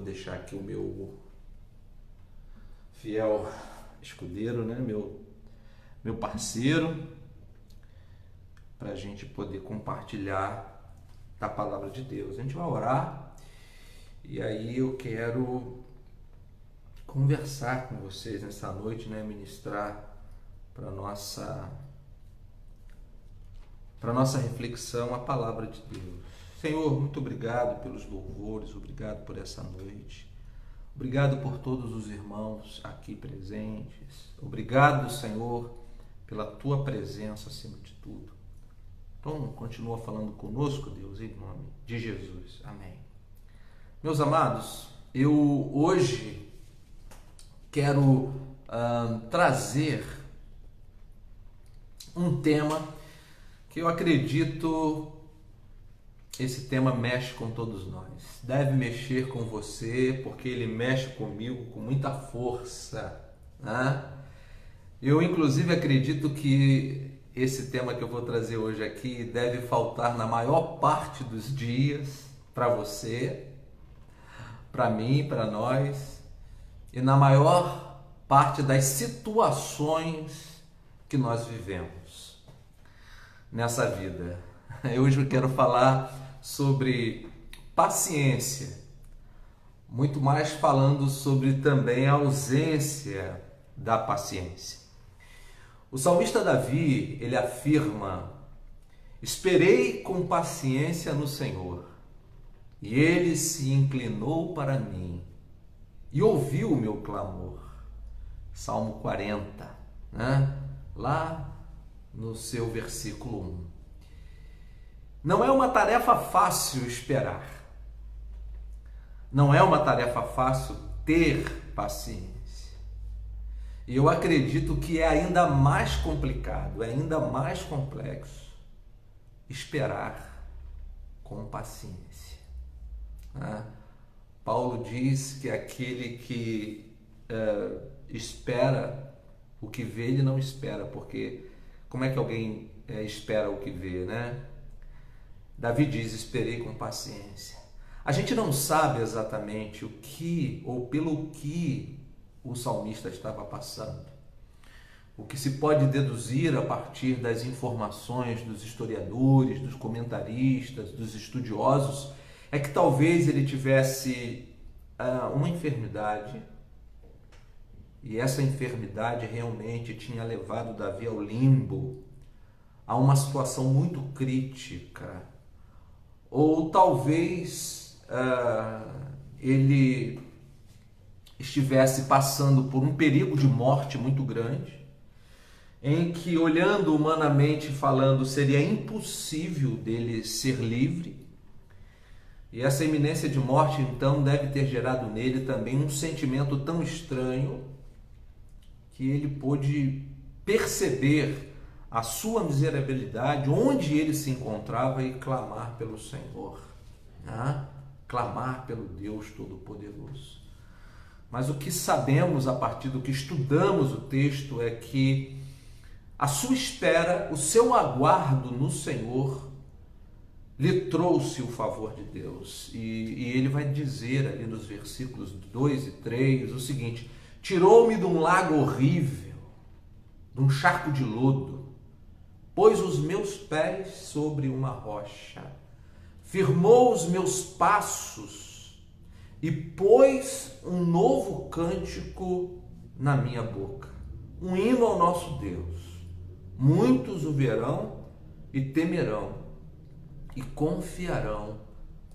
vou deixar aqui o meu fiel escudeiro, né? Meu parceiro, para a gente poder compartilhar da palavra de Deus. A gente vai orar e aí eu quero conversar com vocês nessa noite, né? Ministrar para nossa reflexão a palavra de Deus. Senhor, muito obrigado pelos louvores, obrigado por essa noite. Obrigado por todos os irmãos aqui presentes. Obrigado, Senhor, pela Tua presença acima de tudo. Então, continua falando conosco, Deus, em nome de Jesus. Amém. Meus amados, eu hoje quero trazer um tema que eu acredito esse tema mexe com todos nós. Deve mexer com você, porque ele mexe comigo com muita força, né? Eu, inclusive, acredito que esse tema que eu vou trazer hoje aqui deve faltar na maior parte dos dias para você, para mim, para nós, e na maior parte das situações que nós vivemos nessa vida. Hoje eu quero falar sobre paciência, muito mais falando sobre também a ausência da paciência. O salmista Davi, ele afirma: esperei com paciência no Senhor, e ele se inclinou para mim e ouviu o meu clamor. Salmo 40, né? Lá no seu versículo 1. Não é uma tarefa fácil esperar. Não é uma tarefa fácil ter paciência. E eu acredito que é ainda mais complicado, é ainda mais complexo esperar com paciência. Paulo diz que aquele que espera o que vê, ele não espera, porque como é que alguém espera o que vê, né? Davi diz: esperei com paciência. A gente não sabe exatamente o que ou pelo que o salmista estava passando. O que se pode deduzir a partir das informações dos historiadores, dos comentaristas, dos estudiosos, é que talvez ele tivesse uma enfermidade, e essa enfermidade realmente tinha levado Davi ao limbo, a uma situação muito crítica. Ou talvez ele estivesse passando por um perigo de morte muito grande, em que, olhando humanamente falando, seria impossível dele ser livre. E essa iminência de morte, então, deve ter gerado nele também um sentimento tão estranho que ele pôde perceber a sua miserabilidade, onde ele se encontrava, e clamar pelo Senhor, né? Clamar pelo Deus Todo-Poderoso. Mas o que sabemos a partir do que estudamos o texto é que a sua espera, o seu aguardo no Senhor, lhe trouxe o favor de Deus. E ele vai dizer ali nos versículos 2 e 3 o seguinte: tirou-me de um lago horrível, de um charco de lodo, pôs os meus pés sobre uma rocha, firmou os meus passos e pôs um novo cântico na minha boca, um hino ao nosso Deus. Muitos o verão e temerão e confiarão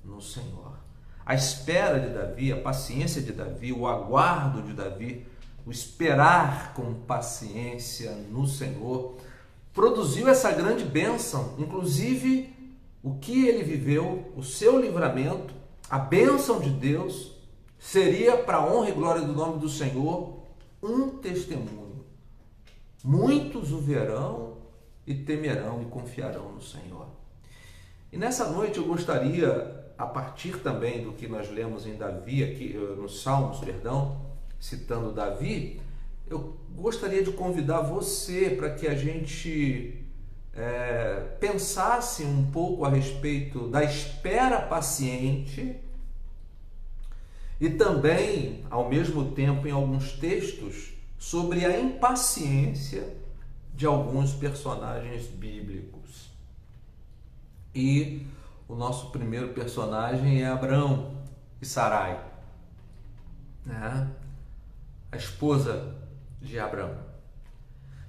no Senhor. A espera de Davi, a paciência de Davi, o aguardo de Davi, o esperar com paciência no Senhor, produziu essa grande bênção. Inclusive, o que ele viveu, o seu livramento, a bênção de Deus, seria, para a honra e glória do nome do Senhor, um testemunho. Muitos o verão e temerão e confiarão no Senhor. E nessa noite eu gostaria, a partir também do que nós lemos em Davi, aqui nos Salmos, citando Davi, eu gostaria de convidar você para que a gente pensasse um pouco a respeito da espera paciente e também, ao mesmo tempo, em alguns textos, sobre a impaciência de alguns personagens bíblicos. E o nosso primeiro personagem é Abrão e Sarai, né? A esposa de Abrão.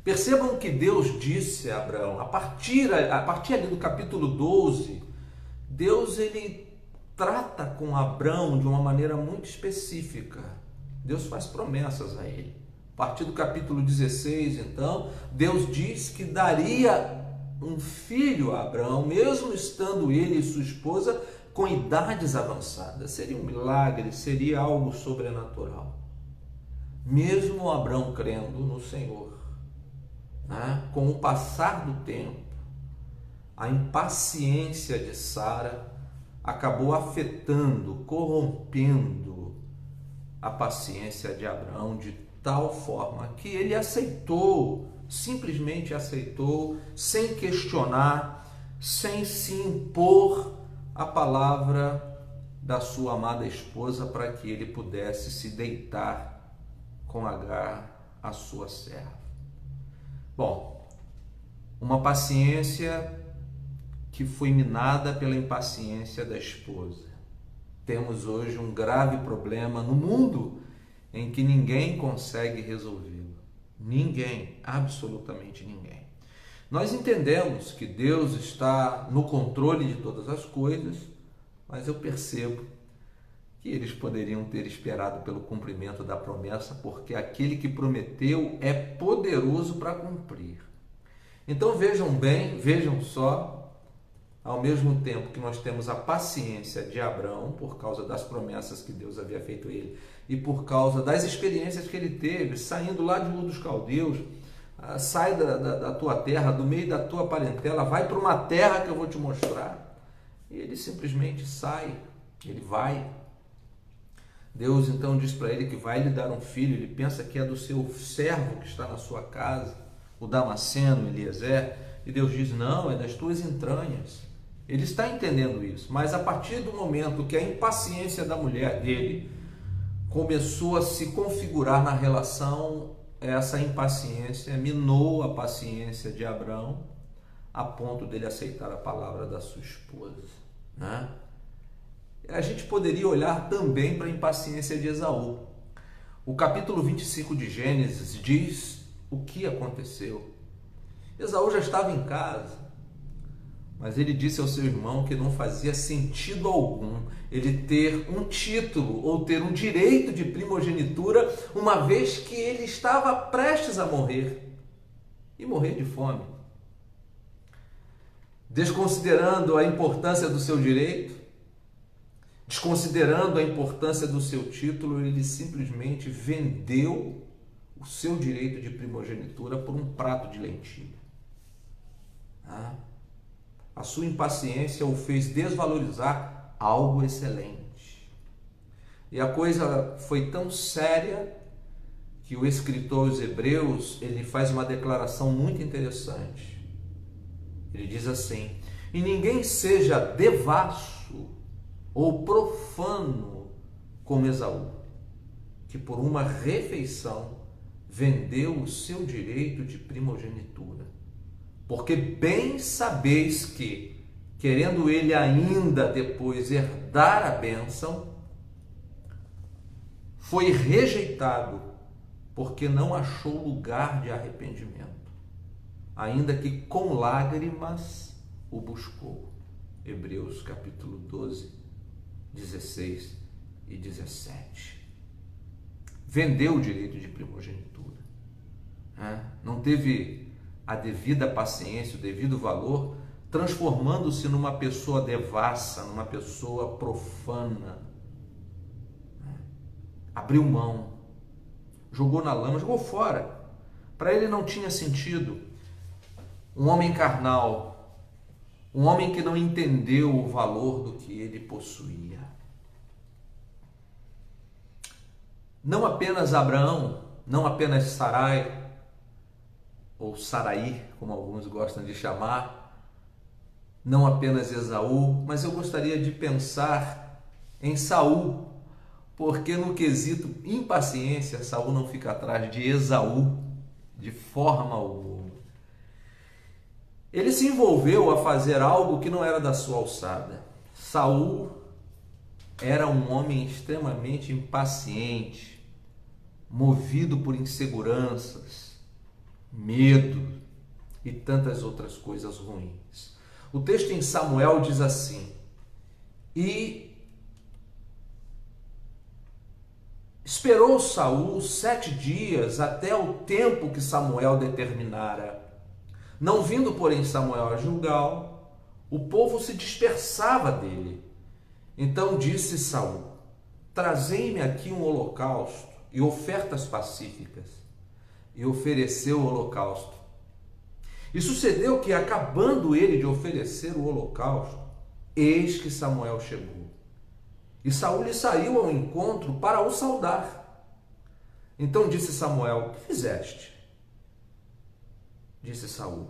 Percebam que Deus disse a Abrão, a partir ali do capítulo 12, Deus ele trata com Abrão de uma maneira muito específica. Deus faz promessas a ele. A partir do capítulo 16, então, Deus diz que daria um filho a Abrão, mesmo estando ele e sua esposa com idades avançadas. Seria um milagre, seria algo sobrenatural. Mesmo Abrão crendo no Senhor, né? Com o passar do tempo, a impaciência de Sara acabou afetando, corrompendo a paciência de Abrão de tal forma que ele aceitou, simplesmente aceitou, sem questionar, sem se impor a palavra da sua amada esposa para que ele pudesse se deitar com Agar, a sua serva. Bom, uma paciência que foi minada pela impaciência da esposa. Temos hoje um grave problema no mundo em que ninguém consegue resolvê-lo. Ninguém, absolutamente ninguém. Nós entendemos que Deus está no controle de todas as coisas, mas eu percebo que eles poderiam ter esperado pelo cumprimento da promessa, porque aquele que prometeu é poderoso para cumprir. Então vejam bem, vejam só, ao mesmo tempo que nós temos a paciência de Abrão, por causa das promessas que Deus havia feito a ele, e por causa das experiências que ele teve, saindo lá de Ur dos Caldeus, sai da tua terra, do meio da tua parentela, vai para uma terra que eu vou te mostrar. E ele simplesmente sai, ele vai. Deus então diz para ele que vai lhe dar um filho, ele pensa que é do seu servo que está na sua casa, o Damasceno, Eliezer, e Deus diz, não, é das tuas entranhas. Ele está entendendo isso, mas a partir do momento que a impaciência da mulher dele começou a se configurar na relação, essa impaciência minou a paciência de Abrão a ponto dele aceitar a palavra da sua esposa, né? A gente poderia olhar também para a impaciência de Esaú. O capítulo 25 de Gênesis diz o que aconteceu. Esaú já estava em casa, mas ele disse ao seu irmão que não fazia sentido algum ele ter um título ou ter um direito de primogenitura, uma vez que ele estava prestes a morrer e morrer de fome. Desconsiderando a importância do seu direito, desconsiderando a importância do seu título, ele simplesmente vendeu o seu direito de primogenitura por um prato de lentilha. A sua impaciência o fez desvalorizar algo excelente. E a coisa foi tão séria que o escritor aos Hebreus, ele faz uma declaração muito interessante. Ele diz assim: e ninguém seja devasso ou profano como Esaú, que por uma refeição vendeu o seu direito de primogenitura. Porque bem sabeis que, querendo ele ainda depois herdar a bênção, foi rejeitado, porque não achou lugar de arrependimento, ainda que com lágrimas o buscou. Hebreus capítulo 12, 16 e 17. Vendeu o direito de primogenitura, não teve a devida paciência, o devido valor, transformando-se numa pessoa devassa, numa pessoa profana. Abriu mão, jogou na lama, jogou fora. Para ele não tinha sentido. Um homem carnal, um homem que não entendeu o valor do que ele possuía. Não apenas Abraão, não apenas Sarai, ou Saraí, como alguns gostam de chamar, não apenas Esaú, mas eu gostaria de pensar em Saul, porque no quesito impaciência, Saul não fica atrás de Esaú de forma alguma. Ele se envolveu a fazer algo que não era da sua alçada. Saul era um homem extremamente impaciente, movido por inseguranças, medo e tantas outras coisas ruins. O texto em Samuel diz assim: e esperou Saul 7 dias até o tempo que Samuel determinara. Não vindo, porém, Samuel a Gilgal, o povo se dispersava dele. Então disse Saul: trazei-me aqui um holocausto e ofertas pacíficas. E ofereceu o holocausto. E sucedeu que, acabando ele de oferecer o holocausto, eis que Samuel chegou. E Saul lhe saiu ao encontro para o saudar. Então disse Samuel: que fizeste? Disse Saul: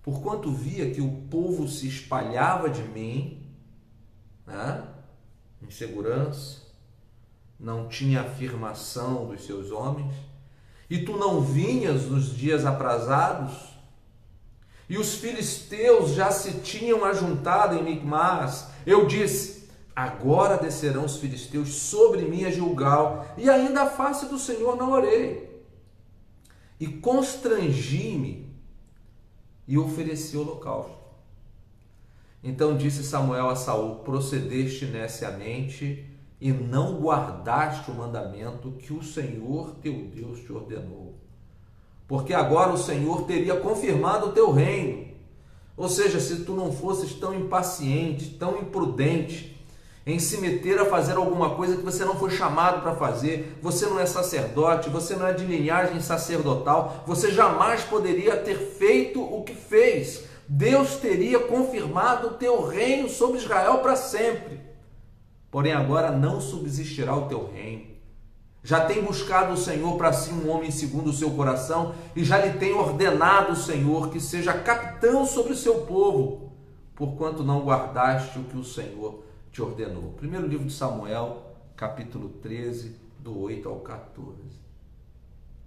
porquanto via que o povo se espalhava de mim, insegurança, não tinha afirmação dos seus homens, e tu não vinhas nos dias aprazados, e os filisteus já se tinham ajuntado em Micmas, eu disse: agora descerão os filisteus sobre mim a Gilgal, e ainda a face do Senhor não orei. E constrangi-me e ofereci holocausto. Então disse Samuel a Saul: procedeste neciamente e não guardaste o mandamento que o Senhor teu Deus te ordenou. Porque agora o Senhor teria confirmado o teu reino. Ou seja, se tu não fosses tão impaciente, tão imprudente, em se meter a fazer alguma coisa que você não foi chamado para fazer, você não é sacerdote, você não é de linhagem sacerdotal, você jamais poderia ter feito o que fez. Deus teria confirmado o teu reino sobre Israel para sempre. Porém agora não subsistirá o teu reino. Já tem buscado o Senhor para si um homem segundo o seu coração, e já lhe tem ordenado o Senhor que seja capitão sobre o seu povo, porquanto não guardaste o que o Senhor te ordenou. Primeiro livro de Samuel, capítulo 13, do 8 ao 14.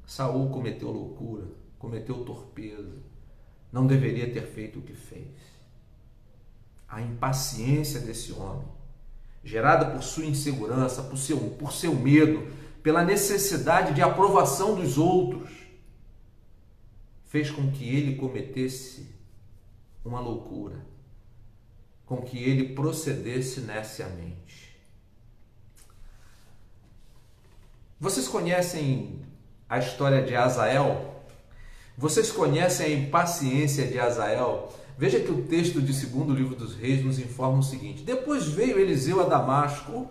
Saul cometeu loucura, cometeu torpeza, não deveria ter feito o que fez. A impaciência desse homem, gerada por sua insegurança, por seu medo, pela necessidade de aprovação dos outros, fez com que ele cometesse uma loucura, com que ele procedesse neciamente. Vocês conhecem a história de Azael? Vocês conhecem a impaciência de Azael? Veja que o texto de 2º livro dos Reis nos informa o seguinte: depois veio Eliseu a Damasco,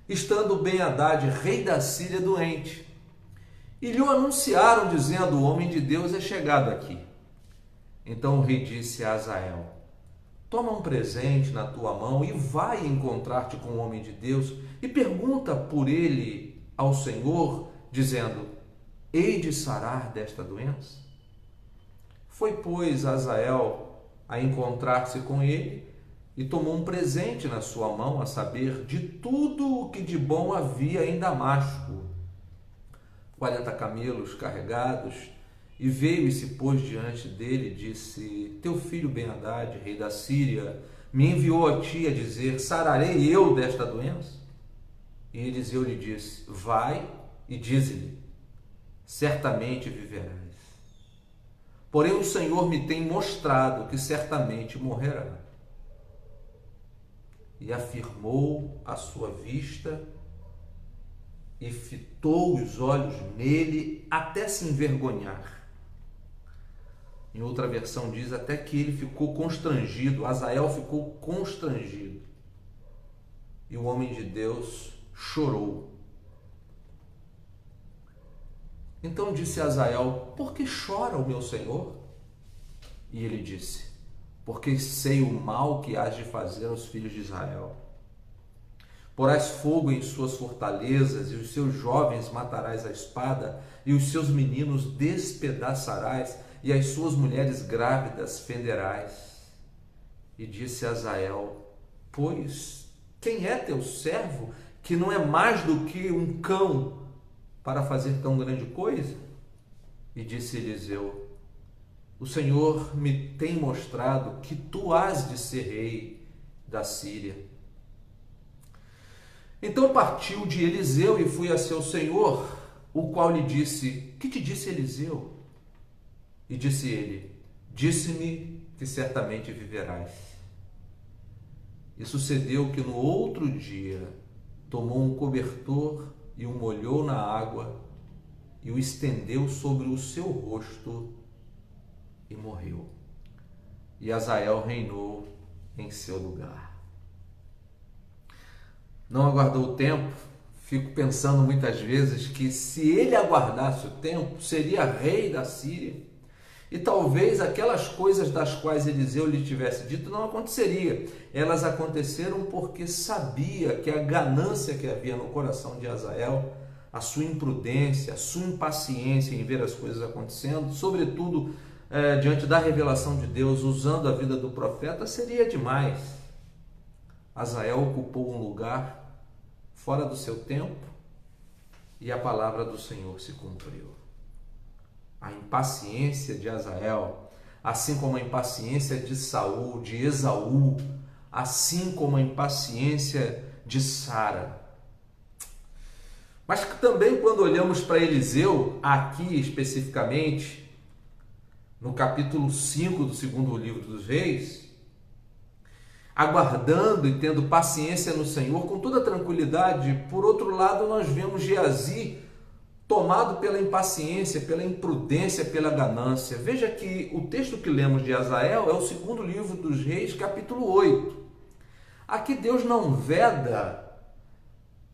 estando Ben-Hadad, rei da Síria, doente, e lhe anunciaram, dizendo: o homem de Deus é chegado aqui. Então o rei disse a Azael: toma um presente na tua mão e vai encontrar-te com o homem de Deus e pergunta por ele ao Senhor, dizendo: hei de sarar desta doença? Foi, pois, Azael a encontrar-se com ele e tomou um presente na sua mão, a saber, de tudo o que de bom havia em Damasco, 40 camelos carregados, e veio e se pôs diante dele e disse: teu filho Ben-Hadad, rei da Síria, me enviou a ti a dizer: sararei eu desta doença? E Eliseu lhe disse: vai e dize-lhe: certamente viverás. Porém o Senhor me tem mostrado que certamente morrerá. E afirmou a sua vista e fitou os olhos nele até se envergonhar. Em outra versão diz até que ele ficou constrangido, Azael ficou constrangido. E o homem de Deus chorou. Então disse Azael: por que chora o meu senhor? E ele disse: porque sei o mal que hás de fazer aos filhos de Israel. Porás fogo em suas fortalezas, e os seus jovens matarás à espada, e os seus meninos despedaçarás, e as suas mulheres grávidas fenderás. E disse Azael: pois quem é teu servo que não é mais do que um cão para fazer tão grande coisa? E disse Eliseu: o Senhor me tem mostrado que tu has de ser rei da Síria. Então partiu de Eliseu e foi a seu senhor, o qual lhe disse: que te disse Eliseu? E disse ele: disse-me que certamente viverás. E sucedeu que no outro dia tomou um cobertor e o molhou na água e o estendeu sobre o seu rosto e morreu. E Hazael reinou em seu lugar. Não aguardou o tempo. Fico pensando muitas vezes que se ele aguardasse o tempo, seria rei da Síria. E talvez aquelas coisas das quais Eliseu lhe tivesse dito não aconteceria. Elas aconteceram porque sabia que a ganância que havia no coração de Hazael, a sua imprudência, a sua impaciência em ver as coisas acontecendo, sobretudo diante da revelação de Deus, usando a vida do profeta, seria demais. Hazael ocupou um lugar fora do seu tempo e a palavra do Senhor se cumpriu. A impaciência de Hazael, assim como a impaciência de Saul, de Esaú, assim como a impaciência de Sara. Mas que também quando olhamos para Eliseu, aqui especificamente, no capítulo 5 do segundo livro dos Reis, aguardando e tendo paciência no Senhor com toda tranquilidade, por outro lado nós vemos Geazi tomado pela impaciência, pela imprudência, pela ganância. Veja que o texto que lemos de Hazael é o segundo livro dos Reis, capítulo 8. Aqui Deus não veda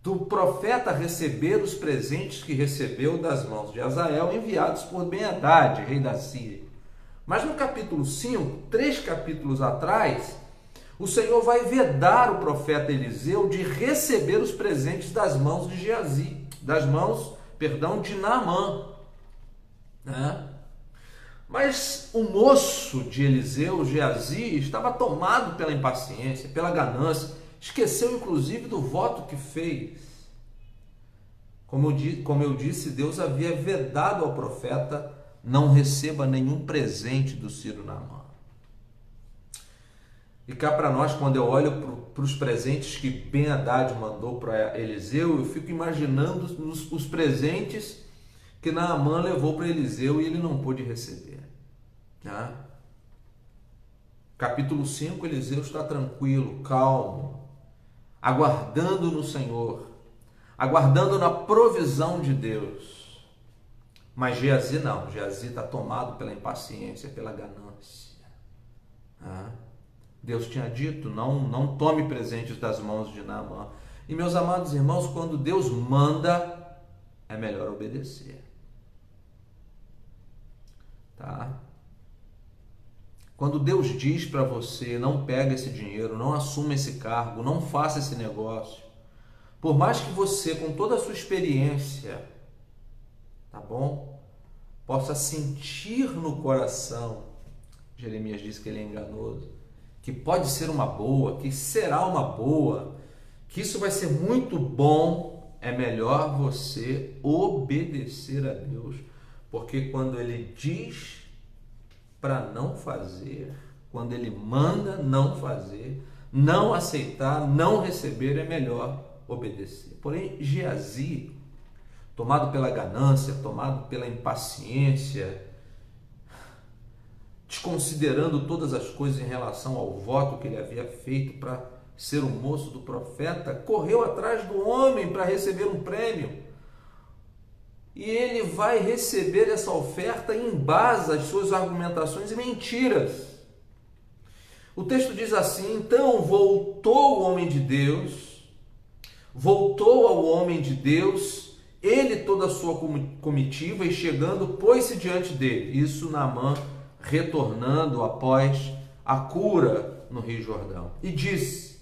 do profeta receber os presentes que recebeu das mãos de Hazael, enviados por Ben-Hadad, rei da Síria. Mas no capítulo 5, 3 capítulos atrás, o Senhor vai vedar o profeta Eliseu de receber os presentes das mãos de Geazi, de Naamã. Mas o moço de Eliseu, Geazi, estava tomado pela impaciência, pela ganância, esqueceu inclusive do voto que fez. Como eu disse, Deus havia vedado ao profeta: não receba nenhum presente do Ciro Naamã. E cá para nós, quando eu olho para os presentes que Ben-Hadad mandou para Eliseu, eu fico imaginando os presentes que Naamã levou para Eliseu e ele não pôde receber. Capítulo 5, Eliseu está tranquilo, calmo, aguardando no Senhor, aguardando na provisão de Deus. Mas Geazi não, Geazi está tomado pela impaciência, pela ganância. Deus tinha dito: não tome presentes das mãos de Naamã. E meus amados irmãos, quando Deus manda, é melhor obedecer. Quando Deus diz para você: não pega esse dinheiro, não assuma esse cargo, não faça esse negócio, por mais que você, com toda a sua experiência, possa sentir no coração, Jeremias disse que ele é enganoso, que pode ser uma boa, que será uma boa, que isso vai ser muito bom, é melhor você obedecer a Deus, porque quando Ele diz para não fazer, quando Ele manda não fazer, não aceitar, não receber, é melhor obedecer. Porém, Geazi, tomado pela ganância, tomado pela impaciência, desconsiderando todas as coisas em relação ao voto que ele havia feito para ser o moço do profeta, correu atrás do homem para receber um prêmio. E ele vai receber essa oferta e embasa as suas argumentações em mentiras. O texto diz assim: então voltou ao homem de Deus, ele toda a sua comitiva, e chegando, pôs-se diante dele. Isso Naamã retornando após a cura no Rio Jordão. E disse: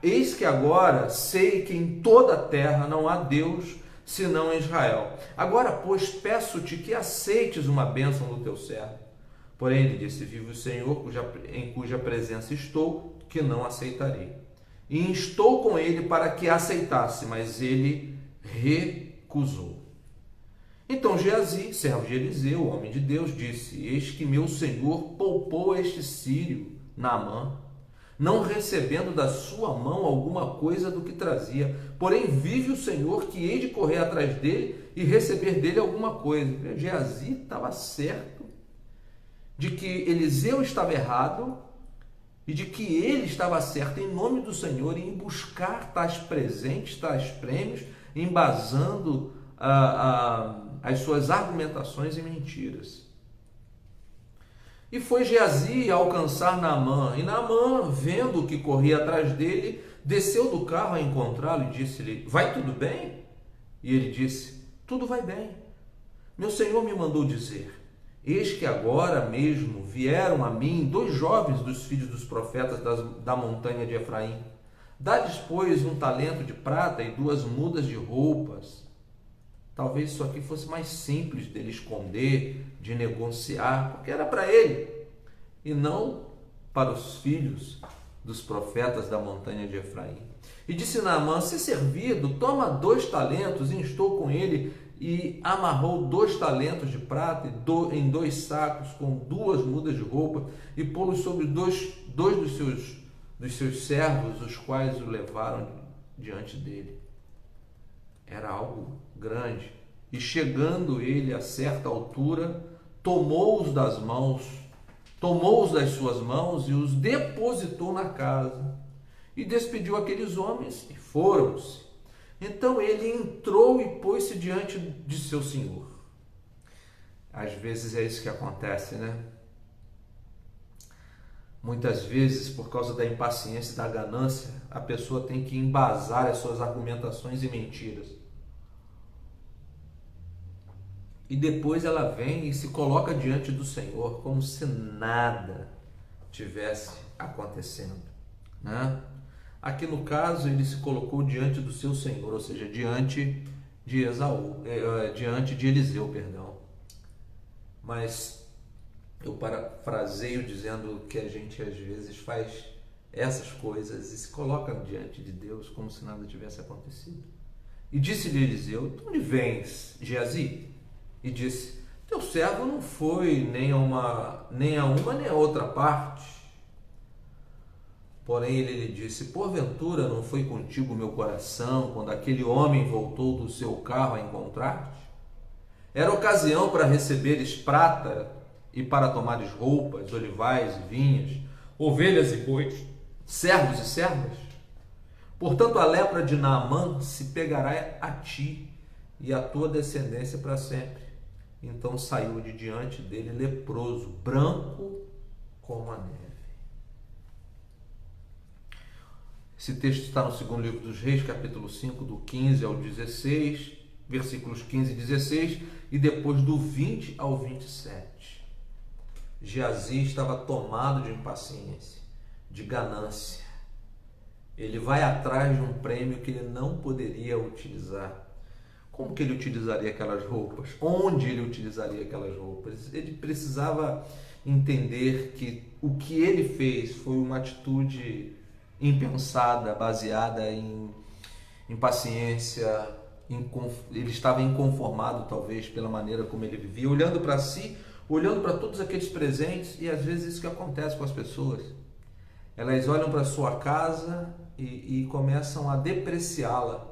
eis que agora sei que em toda a terra não há Deus senão em Israel. Agora, pois, peço-te que aceites uma bênção do teu servo. Porém, ele disse: vive o Senhor, em cuja presença estou, que não aceitarei. E instou com ele para que aceitasse, mas ele recusou. Então Geazi, servo de Eliseu, homem de Deus, disse: eis que meu senhor poupou este sírio, Naamã, não recebendo da sua mão alguma coisa do que trazia. Porém vive o Senhor que hei de correr atrás dele e receber dele alguma coisa. Geazi estava certo de que Eliseu estava errado e de que ele estava certo em nome do Senhor em buscar tais presentes, tais prêmios, embasando as suas argumentações em mentiras. E foi Geazi alcançar Naamã, e Naamã, vendo que corria atrás dele, desceu do carro a encontrá-lo e disse-lhe: vai tudo bem? E ele disse: tudo vai bem. Meu senhor me mandou dizer: eis que agora mesmo vieram a mim 2 jovens dos filhos dos profetas da montanha de Efraim. Dá-lhes, pois, 1 talento de prata e 2 mudas de roupas. Talvez isso aqui fosse mais simples dele esconder, de negociar, porque era para ele, e não para os filhos dos profetas da montanha de Efraim. E disse Naamã: se servido, toma 2 talentos, e instou com ele, e amarrou 2 talentos de prata em 2 sacos, com 2 mudas de roupa, e pô-los sobre dois dos seus servos, os quais o levaram diante dele. Era algo grande. E chegando ele a certa altura, tomou-os das suas mãos e os depositou na casa. E despediu aqueles homens e foram-se. Então ele entrou e pôs-se diante de seu senhor. Às vezes é isso que acontece, né? Muitas vezes, por causa da impaciência e da ganância, a pessoa tem que embasar as suas argumentações em mentiras. E depois ela vem e se coloca diante do Senhor como se nada tivesse acontecendo, né? Aqui no caso ele se colocou diante do seu Senhor, ou seja, diante de Eliseu, perdão. Mas eu parafraseio dizendo que a gente às vezes faz essas coisas e se coloca diante de Deus como se nada tivesse acontecido. E disse-lhe Eliseu: de onde vens, Geazi? E disse: teu servo não foi nem a uma nem a outra parte. Porém ele lhe disse: porventura não foi contigo o meu coração quando aquele homem voltou do seu carro a encontrar-te? Era ocasião para receberes prata e para tomares roupas, olivais e vinhas, ovelhas e bois, servos e servas? Portanto a lepra de Naamã se pegará a ti e a tua descendência para sempre. Então saiu de diante dele leproso, branco como a neve. Esse texto está no 2º livro dos Reis, capítulo 5, do 15 ao 16, versículos 15 e 16, e depois do 20 ao 27. Geazi estava tomado de impaciência, de ganância. Ele vai atrás de um prêmio que ele não poderia utilizar. Como que ele utilizaria aquelas roupas? Onde ele utilizaria aquelas roupas? Ele precisava entender que o que ele fez foi uma atitude impensada, baseada em impaciência. Ele estava inconformado, talvez, pela maneira como ele vivia, olhando para si, olhando para todos aqueles presentes, e às vezes isso que acontece com as pessoas. Elas olham para a sua casa e começam a depreciá-la.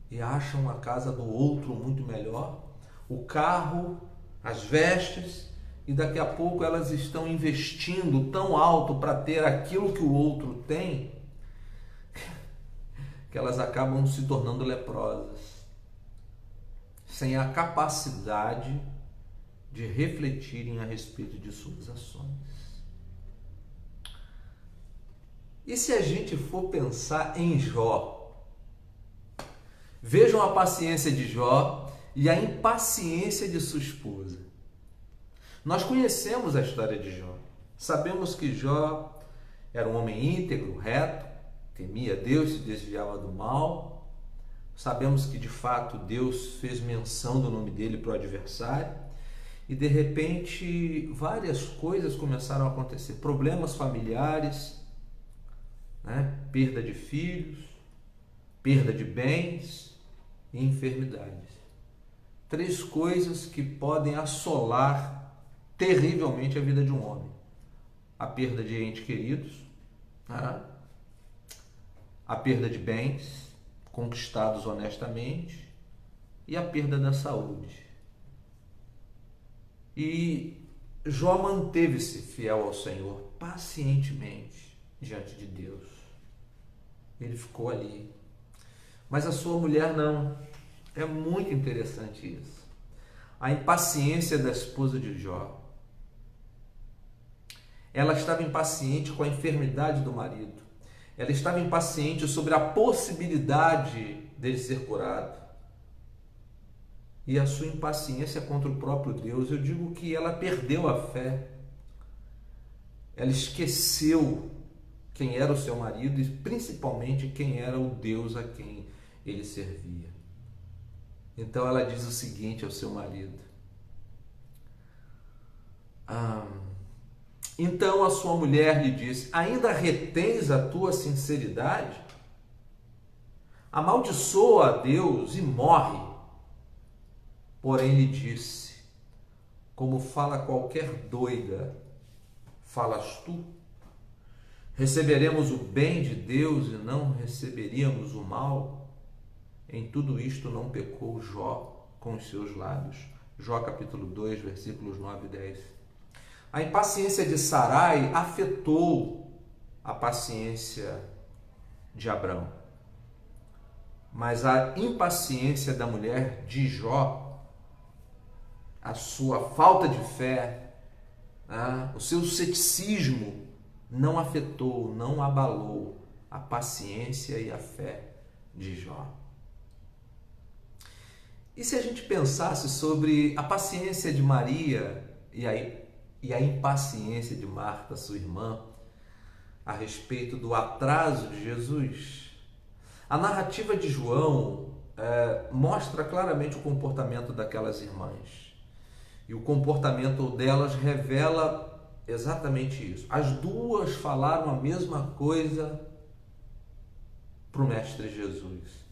E acham a casa do outro muito melhor, o carro, as vestes, e daqui a pouco elas estão investindo tão alto para ter aquilo que o outro tem, que elas acabam se tornando leprosas, sem a capacidade de refletirem a respeito de suas ações. E se a gente for pensar em Jó? Vejam a paciência de Jó e a impaciência de sua esposa. Nós conhecemos a história de Jó. Sabemos que Jó era um homem íntegro, reto, temia Deus, se desviava do mal. Sabemos que de fato Deus fez menção do nome dele para o adversário. E de repente várias coisas começaram a acontecer. Problemas familiares, né? Perda de filhos, perda de bens e enfermidades. 3 coisas que podem assolar terrivelmente a vida de um homem: a perda de entes queridos, né? A perda de bens conquistados honestamente e a perda da saúde. E Jó manteve-se fiel ao Senhor pacientemente diante de Deus. Ele ficou ali. Mas a sua mulher não. É muito interessante isso. A impaciência da esposa de Jó. Ela estava impaciente com a enfermidade do marido. Ela estava impaciente sobre a possibilidade dele ser curado. E a sua impaciência contra o próprio Deus, eu digo que ela perdeu a fé. Ela esqueceu quem era o seu marido e principalmente quem era o Deus a quem ele servia. Então ela diz o seguinte ao seu marido: então a sua mulher lhe disse: ainda retens a tua sinceridade? Amaldiçoa a Deus e morre. Porém lhe disse: como fala qualquer doida, falas tu? Receberemos o bem de Deus e não receberíamos o mal? Em tudo isto não pecou Jó com os seus lábios. Jó capítulo 2, versículos 9 e 10. A impaciência de Sarai afetou a paciência de Abrão. Mas a impaciência da mulher de Jó, a sua falta de fé, o seu ceticismo não afetou, não abalou a paciência e a fé de Jó. E se a gente pensasse sobre a paciência de Maria e a impaciência de Marta, sua irmã, a respeito do atraso de Jesus? A narrativa de João mostra claramente o comportamento daquelas irmãs. E o comportamento delas revela exatamente isso. As duas falaram a mesma coisa para o Mestre Jesus.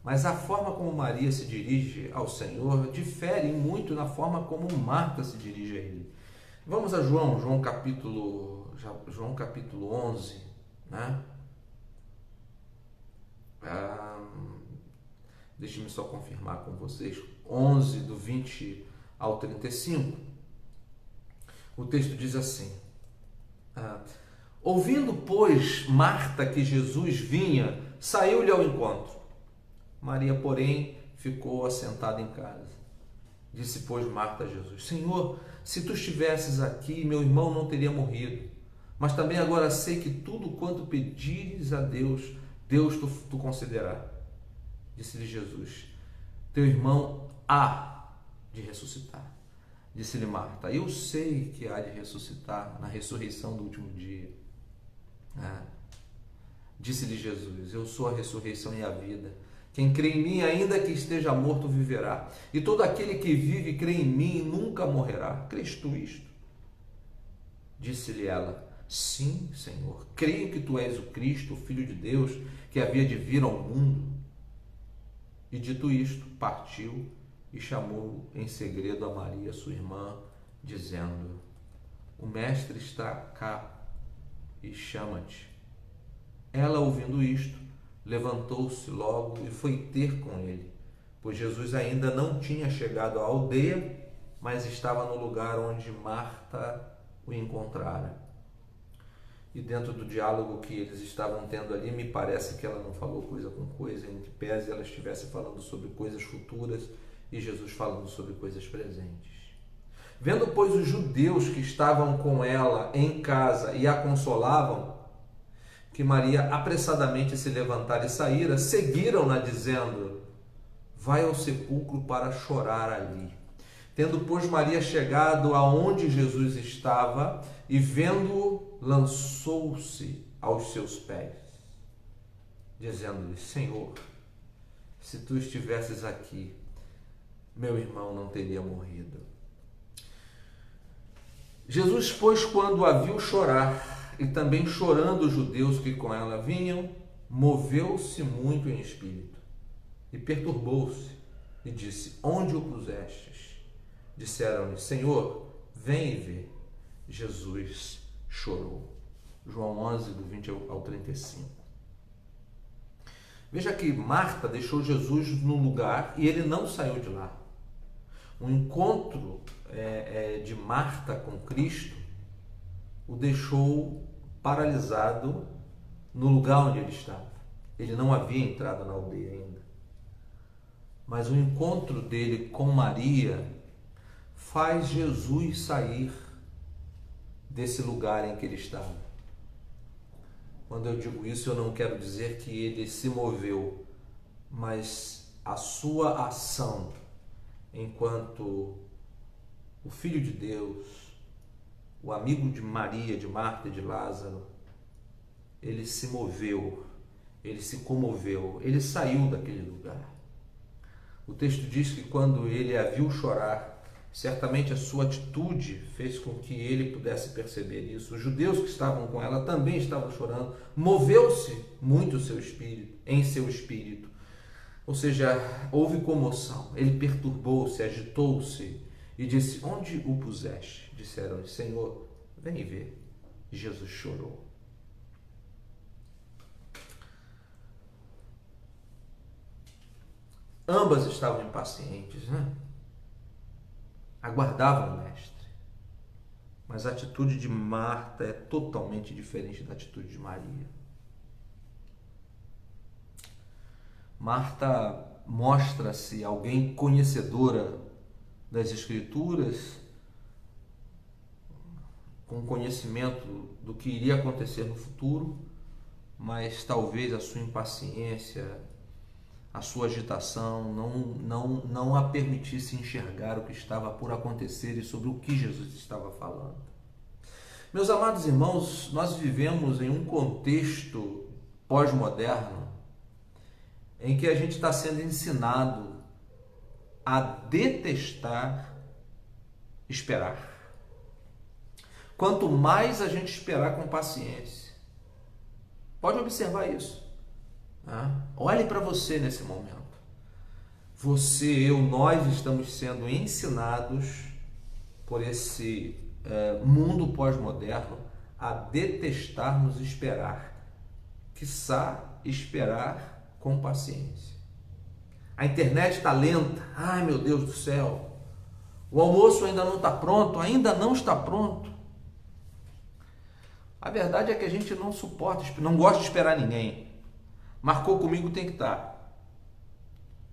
Mas a forma como Maria se dirige ao Senhor difere muito na forma como Marta se dirige a Ele. Vamos a João capítulo 11, né? Deixe-me só confirmar com vocês. 11, do 20 ao 35. O texto diz assim: ouvindo, pois, Marta que Jesus vinha, saiu-lhe ao encontro. Maria, porém, ficou assentada em casa. Disse, pois, Marta a Jesus: Senhor, se tu estivesses aqui, meu irmão não teria morrido. Mas também agora sei que tudo quanto pedires a Deus, Deus tu concederá. Disse-lhe Jesus: teu irmão há de ressuscitar. Disse-lhe Marta: eu sei que há de ressuscitar na ressurreição do último dia. Disse-lhe Jesus: eu sou a ressurreição e a vida. Quem crê em mim, ainda que esteja morto, viverá. E todo aquele que vive e crê em mim nunca morrerá. Crês tu isto? Disse-lhe ela: sim, Senhor. Creio que tu és o Cristo, o Filho de Deus, que havia de vir ao mundo. E dito isto, partiu e chamou em segredo a Maria, sua irmã, dizendo: o Mestre está cá e chama-te. Ela, ouvindo isto, levantou-se logo e foi ter com ele, pois Jesus ainda não tinha chegado à aldeia, mas estava no lugar onde Marta o encontrara. E dentro do diálogo que eles estavam tendo ali, me parece que ela não falou coisa com coisa, em que pese ela estivesse falando sobre coisas futuras e Jesus falando sobre coisas presentes. Vendo, pois, os judeus que estavam com ela em casa e a consolavam, que Maria apressadamente se levantara e saíra, seguiram-na dizendo: vai ao sepulcro para chorar ali. Tendo, pois, Maria chegado aonde Jesus estava e vendo-o, lançou-se aos seus pés, dizendo-lhe: Senhor, se tu estivesses aqui, meu irmão não teria morrido. Jesus, pois, quando a viu chorar, e também chorando os judeus que com ela vinham, moveu-se muito em espírito e perturbou-se e disse: onde o pusestes? Disseram-lhe: Senhor, vem e vê. Jesus chorou. João 11, do 20 ao 35. Veja que Marta deixou Jesus no lugar e ele não saiu de lá. O encontro de Marta com Cristo o deixou paralisado no lugar onde ele estava. Ele não havia entrado na aldeia ainda. Mas o encontro dele com Maria faz Jesus sair desse lugar em que ele estava. Quando eu digo isso, eu não quero dizer que ele se moveu, mas a sua ação enquanto o Filho de Deus, o amigo de Maria, de Marta e de Lázaro, ele se moveu, ele se comoveu, ele saiu daquele lugar. O texto diz que quando ele a viu chorar, certamente a sua atitude fez com que ele pudesse perceber isso. Os judeus que estavam com ela também estavam chorando. Moveu-se muito em seu espírito. Ou seja, houve comoção. Ele perturbou-se, agitou-se e disse: onde o puseste? Disseram-lhe: Senhor, vem ver. Jesus chorou. Ambas estavam impacientes, né? Aguardavam o mestre. Mas a atitude de Marta é totalmente diferente da atitude de Maria. Marta mostra-se alguém conhecedora das Escrituras, com conhecimento do que iria acontecer no futuro, mas talvez a sua impaciência, a sua agitação não a permitisse enxergar o que estava por acontecer e sobre o que Jesus estava falando. Meus amados irmãos, nós vivemos em um contexto pós-moderno em que a gente está sendo ensinado a detestar esperar. Quanto mais a gente esperar com paciência, pode observar isso. Olhe para você nesse momento. Você, eu, nós estamos sendo ensinados por esse mundo pós-moderno a detestarmos esperar, quiçá esperar com paciência. A internet está lenta. Ai, meu Deus do céu. O almoço ainda não está pronto, ainda não está pronto. A verdade é que a gente não suporta, não gosta de esperar ninguém. Marcou comigo, tem que estar.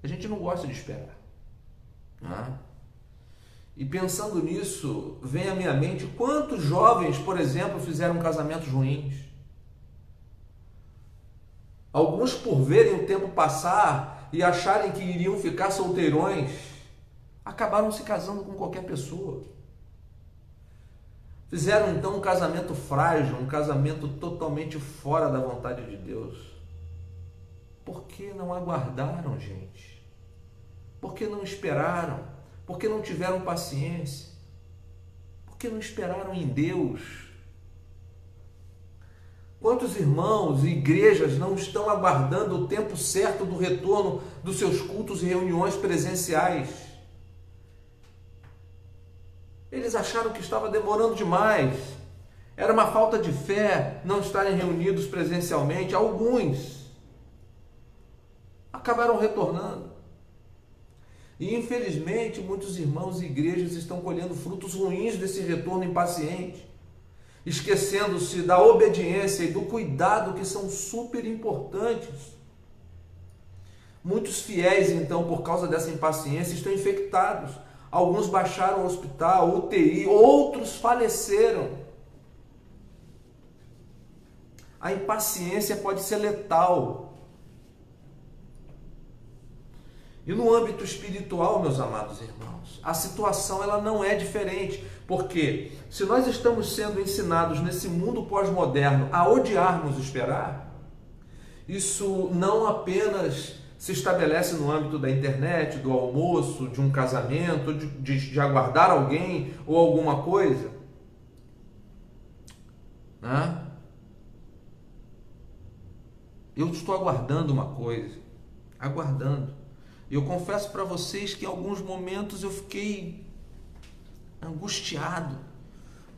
A gente não gosta de esperar. E pensando nisso, vem à minha mente quantos jovens, por exemplo, fizeram casamentos ruins. Alguns, por verem o tempo passar e acharem que iriam ficar solteirões, acabaram se casando com qualquer pessoa. Fizeram então um casamento frágil, um casamento totalmente fora da vontade de Deus. Por que não aguardaram, gente? Por que não esperaram? Por que não tiveram paciência? Por que não esperaram em Deus? Quantos irmãos e igrejas não estão aguardando o tempo certo do retorno dos seus cultos e reuniões presenciais? Eles acharam que estava demorando demais. Era uma falta de fé não estarem reunidos presencialmente. Alguns acabaram retornando. E infelizmente muitos irmãos e igrejas estão colhendo frutos ruins desse retorno impaciente, esquecendo-se da obediência e do cuidado que são super importantes. Muitos fiéis, então, por causa dessa impaciência, estão infectados. Alguns baixaram ao hospital, UTI, outros faleceram. A impaciência pode ser letal. E no âmbito espiritual, meus amados irmãos, a situação ela não é diferente, porque se nós estamos sendo ensinados nesse mundo pós-moderno a odiarmos esperar, isso não apenas se estabelece no âmbito da internet, do almoço, de um casamento, de aguardar alguém ou alguma coisa, Eu estou aguardando uma coisa, aguardando. Eu confesso para vocês que em alguns momentos eu fiquei angustiado.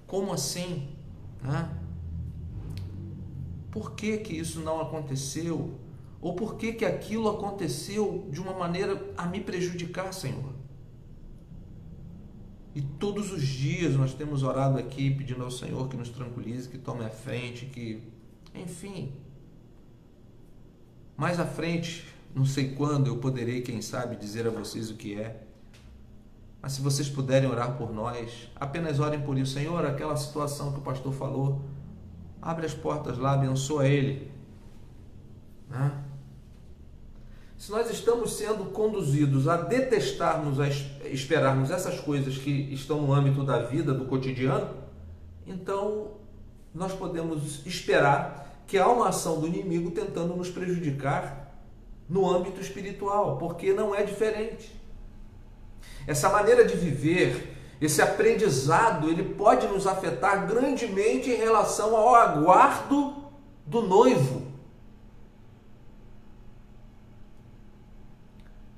Como assim? Por que que isso não aconteceu? Ou por que que aquilo aconteceu de uma maneira a me prejudicar, Senhor? E todos os dias nós temos orado aqui pedindo ao Senhor que nos tranquilize, que tome a frente, que, enfim, mais à frente, não sei quando eu poderei, quem sabe, dizer a vocês o que é. Mas se vocês puderem orar por nós, apenas orem por isso. Senhor, aquela situação que o pastor falou, abre as portas lá, abençoa ele. Se nós estamos sendo conduzidos a detestarmos, a esperarmos essas coisas que estão no âmbito da vida, do cotidiano, então nós podemos esperar que há uma ação do inimigo tentando nos prejudicar no âmbito espiritual, porque não é diferente. Essa maneira de viver, esse aprendizado, ele pode nos afetar grandemente em relação ao aguardo do noivo.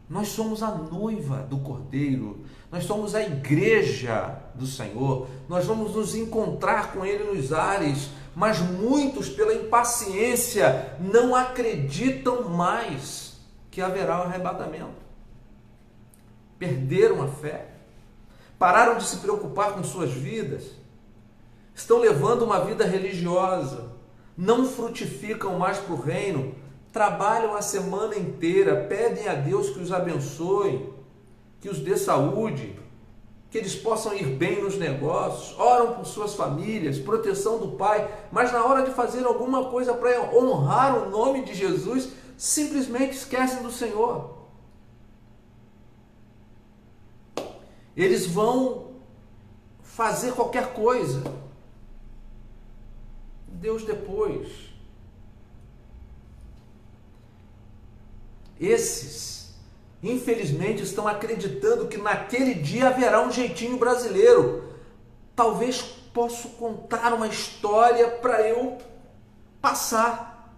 Nós somos a noiva do Cordeiro, nós somos a igreja do Senhor, nós vamos nos encontrar com Ele nos ares, mas muitos, pela impaciência, não acreditam mais que haverá o arrebatamento. Perderam a fé, pararam de se preocupar com suas vidas, estão levando uma vida religiosa, não frutificam mais para o reino, trabalham a semana inteira, pedem a Deus que os abençoe, que os dê saúde, que eles possam ir bem nos negócios, oram por suas famílias, proteção do Pai, mas na hora de fazer alguma coisa para honrar o nome de Jesus, simplesmente esquecem do Senhor. Eles vão fazer qualquer coisa. Deus depois. Esses, infelizmente, estão acreditando que naquele dia haverá um jeitinho brasileiro. Talvez possa contar uma história para eu passar.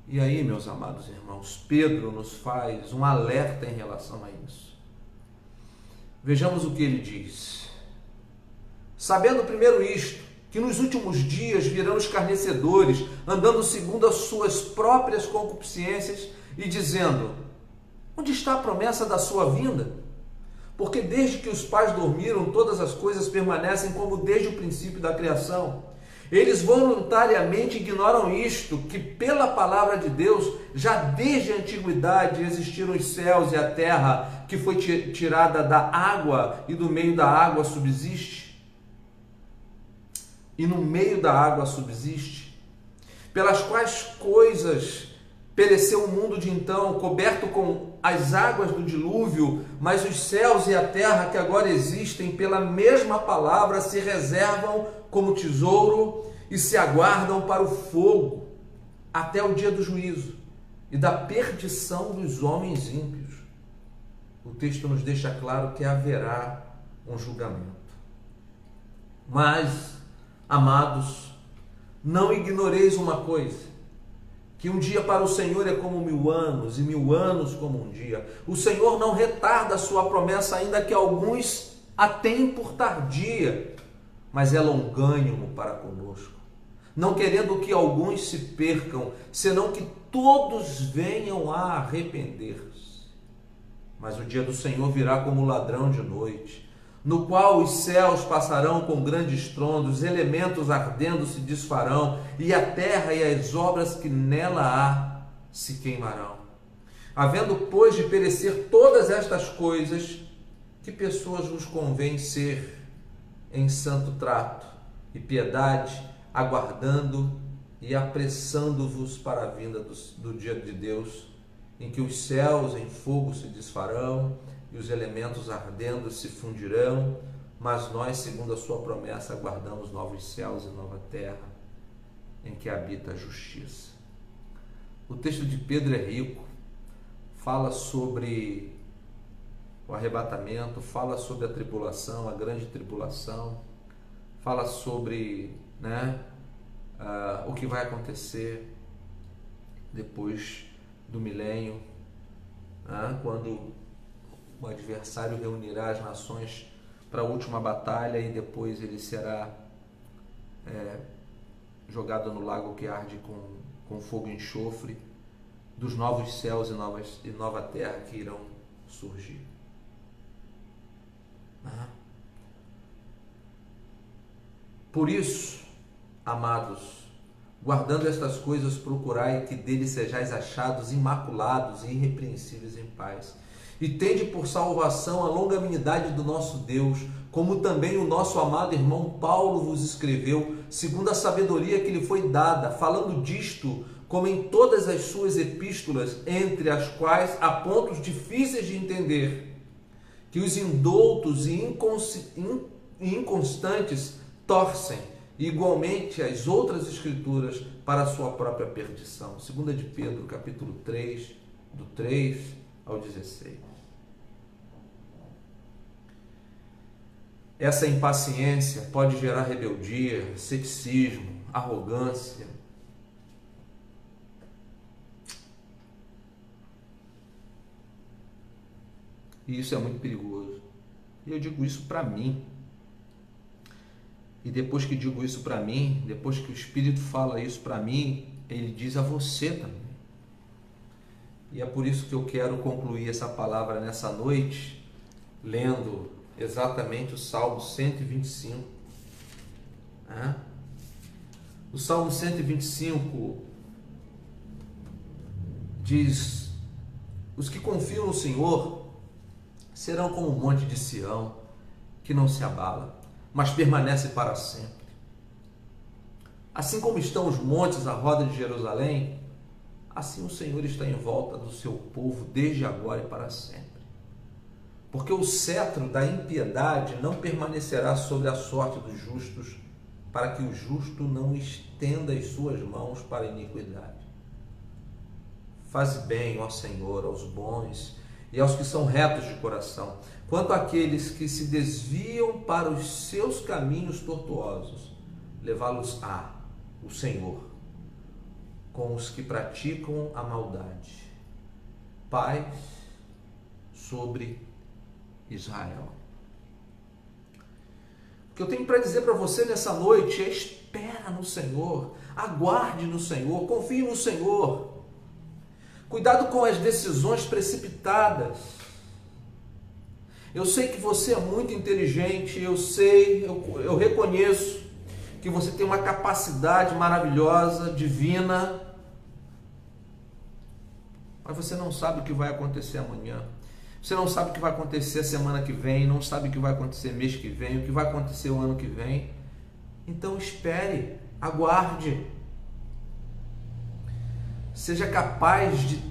E aí, meus amados irmãos, Pedro nos faz um alerta em relação a isso. Vejamos o que ele diz. Sabendo primeiro isto, que nos últimos dias virão escarnecedores, andando segundo as suas próprias concupiscências e dizendo: onde está a promessa da sua vinda? Porque desde que os pais dormiram, todas as coisas permanecem como desde o princípio da criação. Eles voluntariamente ignoram isto, que pela palavra de Deus, já desde a antiguidade existiram os céus e a terra, que foi tirada da água e do meio da água subsiste. E no meio da água subsiste, pelas quais coisas pereceu o mundo de então, coberto com as águas do dilúvio, mas os céus e a terra que agora existem, pela mesma palavra, se reservam como tesouro e se aguardam para o fogo, até o dia do juízo e da perdição dos homens ímpios. O texto nos deixa claro que haverá um julgamento. Mas, amados, não ignoreis uma coisa, que um dia para o Senhor é como 1000 anos, e 1000 anos como um dia. O Senhor não retarda a sua promessa, ainda que alguns a tenham por tardia, mas é longânimo para conosco, não querendo que alguns se percam, senão que todos venham a arrepender-se. Mas o dia do Senhor virá como ladrão de noite, no qual os céus passarão com grande estrondo, os elementos ardendo se desfarão, e a terra e as obras que nela há se queimarão. Havendo, pois, de perecer todas estas coisas, que pessoas vos convém ser em santo trato e piedade, aguardando e apressando-vos para a vinda do dia de Deus, em que os céus em fogo se desfarão, e os elementos ardendo se fundirão, mas nós, segundo a sua promessa, aguardamos novos céus e nova terra, em que habita a justiça. O texto de Pedro é rico, fala sobre o arrebatamento, fala sobre a tribulação, a grande tribulação, fala sobre o que vai acontecer. depois do milênio, quando o adversário reunirá as nações para a última batalha e depois ele será jogado no lago que arde com fogo e enxofre, dos novos céus e nova terra que irão surgir. Por isso, amados, guardando estas coisas, procurai que dele sejais achados imaculados e irrepreensíveis em paz. E tende por salvação a longanimidade do nosso Deus, como também o nosso amado irmão Paulo vos escreveu, segundo a sabedoria que lhe foi dada, falando disto, como em todas as suas epístolas, entre as quais há pontos difíceis de entender, que os indoutos e inconstantes torcem, igualmente as outras escrituras, para a sua própria perdição. 2 de Pedro, capítulo 3, do 3 ao 16. Essa impaciência pode gerar rebeldia, ceticismo, arrogância. E isso é muito perigoso. E eu digo isso para mim. E depois que digo isso para mim, depois que o Espírito fala isso para mim, ele diz a você também. E é por isso que eu quero concluir essa palavra nessa noite, lendo exatamente o Salmo 125. O Salmo 125 diz: os que confiam no Senhor serão como o monte de Sião, que não se abala, mas permanece para sempre. Assim como estão os montes à roda de Jerusalém, assim o Senhor está em volta do seu povo desde agora e para sempre. Porque o cetro da impiedade não permanecerá sobre a sorte dos justos, para que o justo não estenda as suas mãos para a iniquidade. Faze bem, ó Senhor, aos bons e aos que são retos de coração, quanto àqueles que se desviam para os seus caminhos tortuosos, levá-los-á o Senhor com os que praticam a maldade. Paz sobre Israel. O que eu tenho para dizer para você nessa noite é: espera no Senhor, aguarde no Senhor, confie no Senhor. Cuidado com as decisões precipitadas. Eu sei que você é muito inteligente, eu reconheço que você tem uma capacidade maravilhosa, divina, mas você não sabe o que vai acontecer amanhã. Você não sabe o que vai acontecer a semana que vem, não sabe o que vai acontecer mês que vem, o que vai acontecer o ano que vem. Então espere, aguarde. Seja capaz de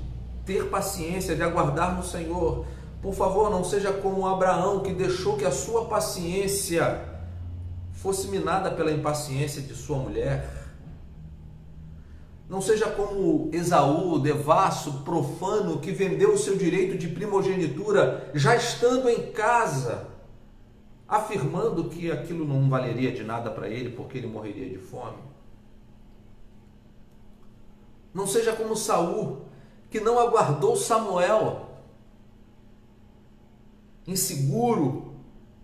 ter paciência, de aguardar no Senhor. Por favor, não seja como Abraão, que deixou que a sua paciência fosse minada pela impaciência de sua mulher. Não seja como Esaú, devasso, profano, que vendeu o seu direito de primogenitura já estando em casa, afirmando que aquilo não valeria de nada para ele porque ele morreria de fome. Não seja como Saul, que não aguardou Samuel, inseguro,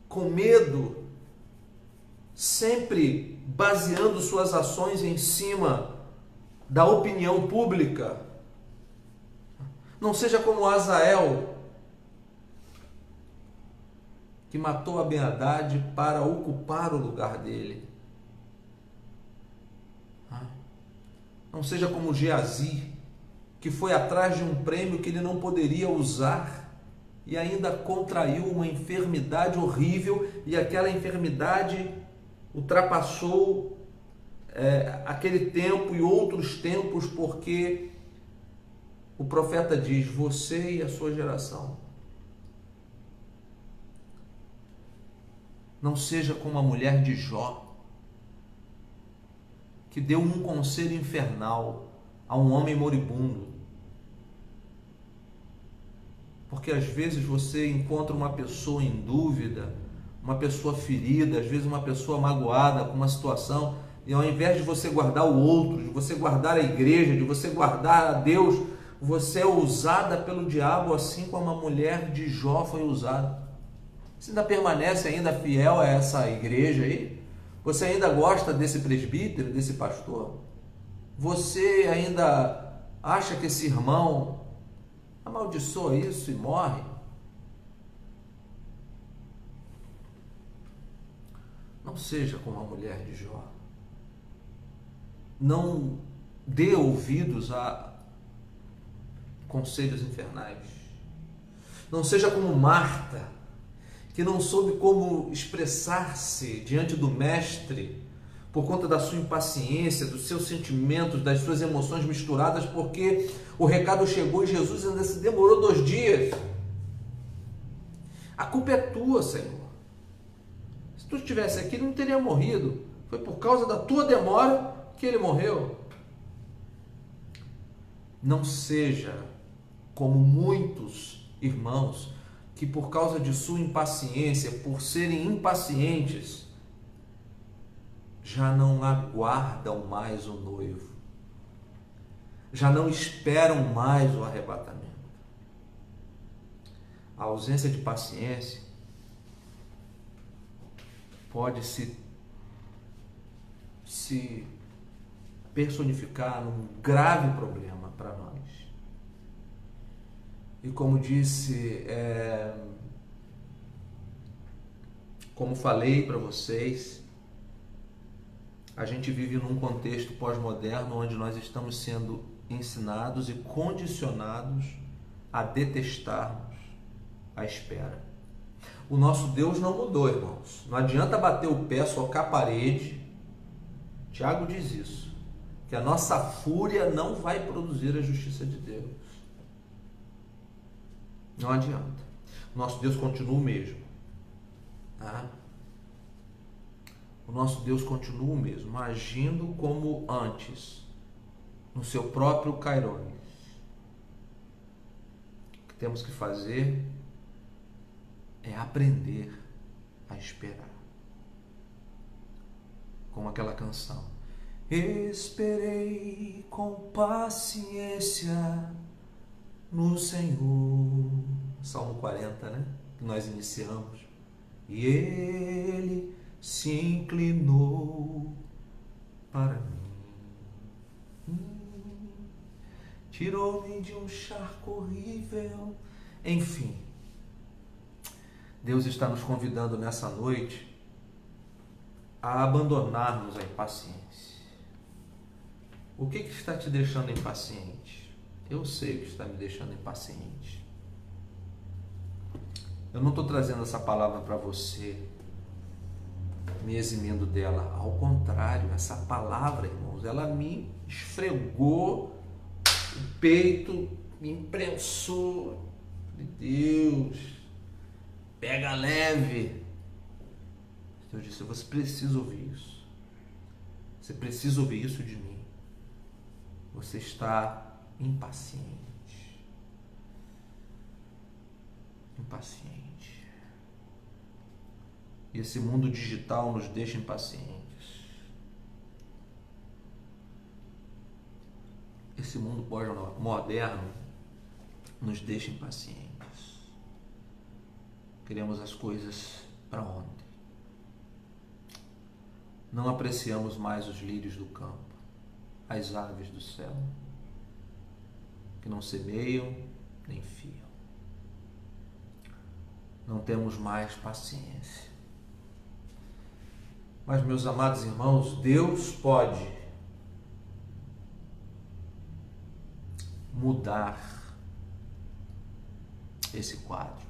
com medo, sempre baseando suas ações em cima da opinião pública. Não seja como Azael, que matou Ben-Hadad para ocupar o lugar dele. Não seja como Geazi, que foi atrás de um prêmio que ele não poderia usar e ainda contraiu uma enfermidade horrível, e aquela enfermidade ultrapassou aquele tempo e outros tempos, porque o profeta diz: você e a sua geração. Não seja como a mulher de Jó, que deu um conselho infernal a um homem moribundo. Porque às vezes você encontra uma pessoa em dúvida, uma pessoa ferida, às vezes uma pessoa magoada com uma situação, E ao invés de você guardar o outro, de você guardar a igreja, de você guardar a Deus, você é usada pelo diabo, assim como a mulher de Jó foi usada. Você ainda permanece ainda fiel a essa igreja aí? Você ainda gosta desse presbítero, desse pastor? Você ainda acha que esse irmão amaldiçoa isso e morre? Não seja como a mulher de Jó. Não dê ouvidos a conselhos infernais. Não seja como Marta, que não soube como expressar-se diante do mestre por conta da sua impaciência, dos seus sentimentos, das suas emoções misturadas, porque o recado chegou e Jesus ainda se demorou 2 dias. A culpa é tua, Senhor. Se tu estivesse aqui, ele não teria morrido. Foi por causa da tua demora que ele morreu. Não seja como muitos irmãos que por causa de sua impaciência, por serem impacientes, já não aguardam mais o noivo, já não esperam mais o arrebatamento. A ausência de paciência pode se personificar num grave problema para nós. E como disse, como falei para vocês, a gente vive num contexto pós-moderno onde nós estamos sendo ensinados e condicionados a detestarmos a espera. O nosso Deus não mudou, irmãos. Não adianta bater o pé, socar a parede. Tiago diz isso, que a nossa fúria não vai produzir a justiça de Deus. Não adianta. O nosso Deus continua o mesmo. Tá? O nosso Deus continua o mesmo, agindo como antes, no seu próprio Kairos. O que temos que fazer é aprender a esperar. Como aquela canção. Esperei com paciência no Senhor. Salmo 40, né? Que nós iniciamos. E Ele se inclinou para mim. Tirou-me de um charco horrível. Enfim, Deus está nos convidando nessa noite a abandonarmos a impaciência. O que está te deixando impaciente? Eu sei o que está me deixando impaciente. Eu não estou trazendo essa palavra para você me eximindo dela. Ao contrário, essa palavra, irmãos, ela me esfregou o peito, me imprensou. Meu Deus, pega leve. Deus disse, você precisa ouvir isso. Você precisa ouvir isso de mim. Você está impaciente. Impaciente. E esse mundo digital nos deixa impacientes. Esse mundo moderno nos deixa impacientes. Queremos as coisas para ontem. Não apreciamos mais os lírios do campo, as aves do céu, que não semeiam nem fiam. Não temos mais paciência. Mas, meus amados irmãos, Deus pode mudar esse quadro.